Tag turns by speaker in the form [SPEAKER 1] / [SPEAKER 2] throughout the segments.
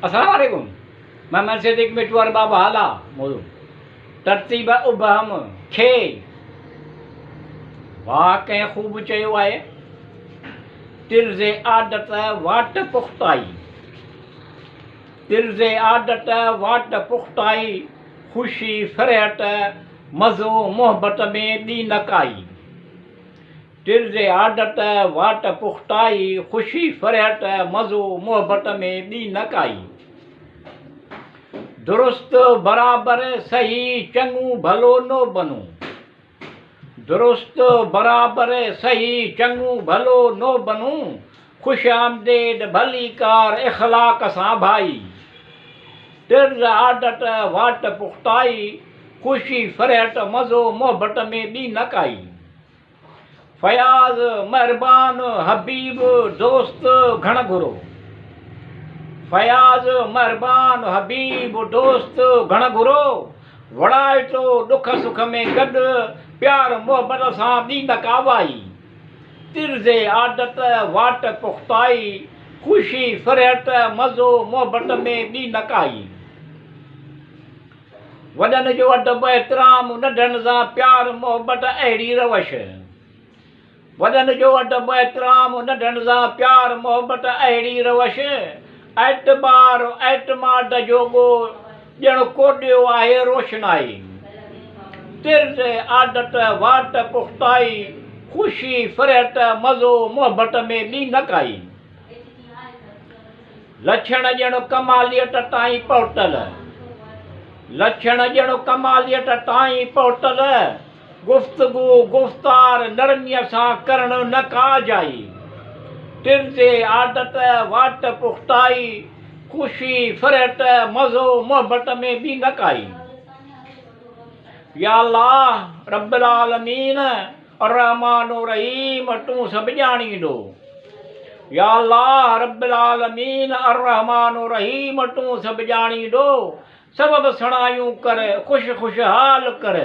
[SPEAKER 1] अस्सलामुअलैकुम। मैं सिद्दीक मिटवार बाबा हाला मोदू तरतीब उबहम खे वाह कंहिं ख़ूब चयो आहे तिर्ज़े आदत वाट पुख़्ताई, तिर्ज़े आदत वाट पुख़्ताई, ख़ुशी फ़रहत मज़ो मोहब्बत में ॿी न काई। तिर्ज़े आदत वाट पुख़्ताई, ख़ुशी फ़रहत मज़ो मोहब्बत में ॿी न काई। दुरुस्त बराबर सही चङू भलो नो बनूं, दुरुस्त बराबर सही चङू भलो नो बनूं, ख़ुश आमदेद भली कार इख़लाक़ सां भाई। तिर्ज़ आदत वाट पुख़्ताई, ख़ुशी फ़रहत मज़ो मोहब्बत में ॿी न काई। फ़याज़ महिरबान हबीब दोस्त घण घुरो, फ़याज़ महिरबान हबीब दोस्त घण घुरो, वड़ाए तो दुख सुख में गॾु प्यार मोहब्बत सां ॿी न कावाई। तिर्ज़े आदत वाट पुख़्ताई, ख़ुशी फ़रहत मज़ो मोहब्बत में ॿी न काई। वॾनि जो अदब एतिराम नंढनि सां प्यार मोहब्बत अहिड़ी रवश, वॾनि जो अदब एतिराम नंढनि सां प्यार मोहब्बत अहिड़ी रवश, एतबार एतमाद जोॻो ॼण कोॾियो आहे रोशनाई। तिर्ज़ आदत वाट पुख़्ताई, ख़ुशी फ़रहत मज़ो मोहब्बत में ॿी न काई। लछण ॼण कमालियत ताईं पहुतल, लछण ॼण कमालियत ताईं पहुतल, गुफ़्तगू गुफ़्तार नरमीअ सां करणु न काजाई। तिर्ज़े आदत वाट पुख़्ताई, ख़ुशी फ़रहत मज़ो मोहब्बत में ॿी न काई। या अल्लाह रब्बुल आलमीन अर्रहमान रहीम तूं सभु ॼाणींदो। या अल्लाह रब्बुल आलमीन अर्रहमान रहीम तूं सभु ॼाणींदो। सबब सणायूं कर ख़ुशि ख़ुशहाल कर,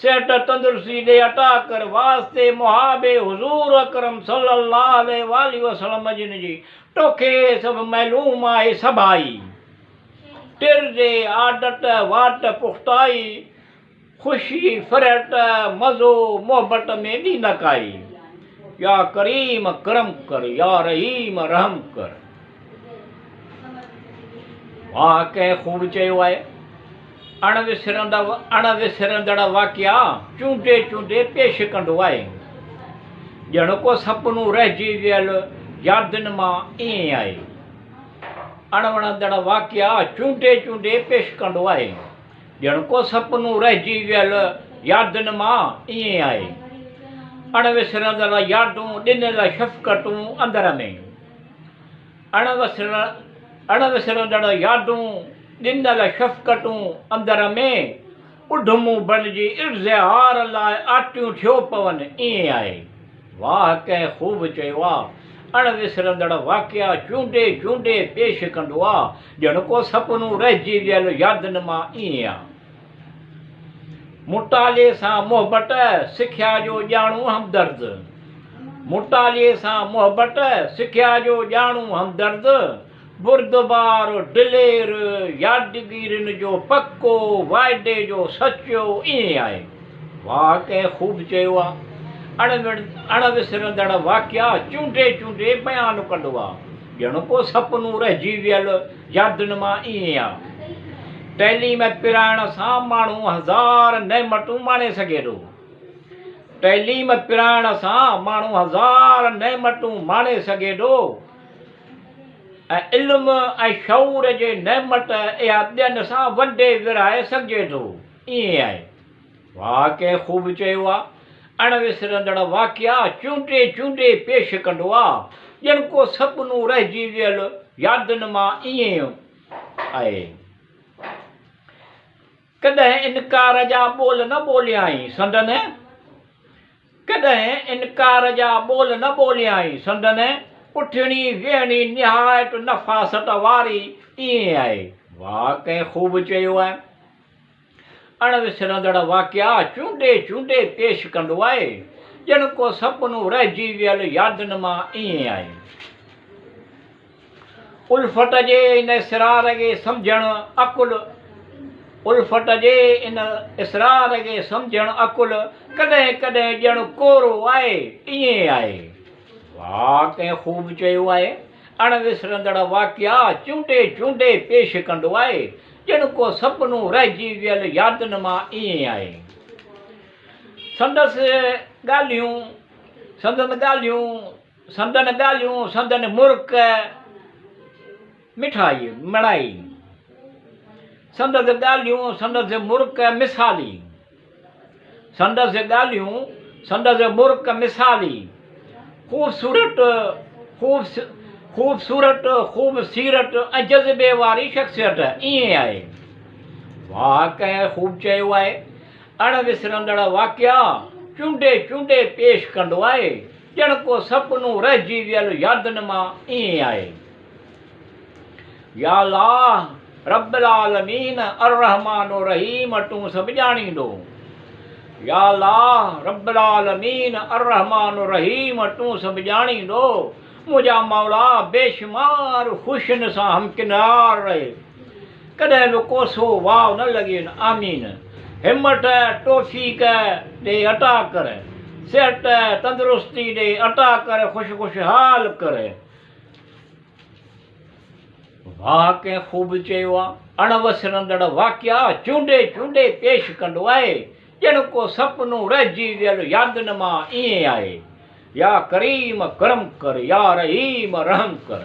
[SPEAKER 1] सेहत तंदुरुस्ती ॾे अता कर, वास्ते मुहाबे हुज़ूर अकरम सल्लल्लाहु अलैहि वसल्लम जिन जी तोखे सभु मालूम आहे सभाई। तिर्ज़े आदत वाट पुख़्ताई, ख़ुशी फ़रहत मज़ो मोहब्बत में ॿी न काई। या करीम करम कर, या रहीम रहम कर। वाह कंहिं ख़ूब चयो आहे अणविसरंदड़ वाक़िया चूंडे चूंडे पेश कंदो आहे, ॼण को सपनो रहिजी वियल यादियुनि मां ईअं आहे। अणवणंदड़ वाक़िया चूंडे चूंडे पेश कंदो आहे, ॼण को सपनो रहिजी वियल यादियुनि मां ईअं आहे। अणविसरंदड़ यादूं ॾिनल शफ़क़तूं अंदर में, अणविसरंदड़ यादूं ॾिनल शफ़क़तूं अंदर में, उधमूं बणिजी इज़हार लाइ आटियूं थियो पवनि ईअं आहे। वाह कंहिं ख़ूब चयो आहे अणविसरंदड़ वाक़िया चूंडे चूंडे पेश कंदो आहे, ॼण को सपनो रहिजी वियल यादियुनि मां ईअं आहे। मुताले सां मोहब्बत सिख्या जो ॼाणूं हमदर्द, मुताले सां मोहब्बत सिख्या जो ॼाणूं हमदर्द, बुर्दबार दिलेर यादगिरियुनि जो पको वाइदे जो सचो ईअं आहे। वाह कंहिं ख़ूब चयो आहे अणविसरंदड़ वाक़िया चूंडे चूंडे बयानु कंदो आहे, ॼण को सपनो रहिजी वियल यादियुनि मां ईअं आहे। तइलीम पिराइण सां माण्हू हज़ार नेमतूं माणे सघे थो, तइलीम पिराइण सां माण्हू हज़ार नेमतूं माणे सघे थो, ऐं इल्म ऐं शऊर जे नेमत इहा ॿियनि सां वंडे विरहाए सघिजे थो ईअं आहे। वाह कंहिं ख़ूब चयो आहे अणविसरंदड़ वाक़िया चूंडे चूंडे पेश कंदो आहे, ॼण को सपनो रहिजी वियल यादियुनि मां ईअं आहे। कॾहिं इनकार जा ॿोल न ॿोलियाई संदन, कॾहिं इनकार जा ॿोल न ॿोलियाई संदन, उथणी वेहणी निहायत नफ़ासत वारी ईअं आहे। वाह कंहिं ख़ूब चयो आहे अणविसरंदड़ वाक़िया चूंडे चूंडे पेश कंदो आहे, ॼण को सपनो रहिजी वियल यादियुनि मां ईअं आहे। उल्फत जे इन इसरार खे सम्झणु अकुल, उल्फत जे इन इसरार खे सम्झणु अकुल, कॾहिं कॾहिं ॼण कोरो आहे ईअं आहे। वाह कंहिं ख़ूब चयो आहे, अणविसरंदड़ वाक़िया चूंडे चूंडे पेश कंदो आहे, ॼण को सपनो रहिजी वियल यादनि मां ईअं आहे। संदसि ॻाल्हियूं संदनि ॻाल्हियूं संदनि मुर्क मिठाई मणाई, संदसि ॻाल्हियूं संदसि मुर्क मिसाली, संदसि ॻाल्हियूं संदसि मुर्क मिसाली, ख़ूबसूरत ख़ूब सीरत ऐं जज़्बे वारी शख़्सियत ईअं आहे। वाह कंहिं ख़ूब चयो आहे, अणविसरंदड़ वाक़िया चूंडे चूंडे पेश कंदो आहे, ॼण को सपनो रहिजी वियल यादनि मां ईअं आहे। या अल्लाह रब्बुल आलमीन अर्रहमान रहीम तूं सभु ॼाणींदो। या अल्लाह रब्बुल आलमीन अर्रहमान रहीम तूं सभु ॼाणींदो। मुंहिंजा मौला बेशुमार ख़ुशियुनि सां हमकिनार रहे, कॾहिं बि कोसो वाव न लॻे। आमीन। हिमत तौफ़ीक़ ॾे अता कर, सिहत तंदुरुस्ती ॾे अता कर, ख़ुशहाल कर। वाह कंहिं ख़ूब चयो आहे, अणवसरंदड़ वाक़िया चूंडे चूंडे पेश कंदो आहे, ॼण को सपनो रहिजी वियल यादनि मां ईअं आहे। या करीम करम कर, या रहीम रहम कर।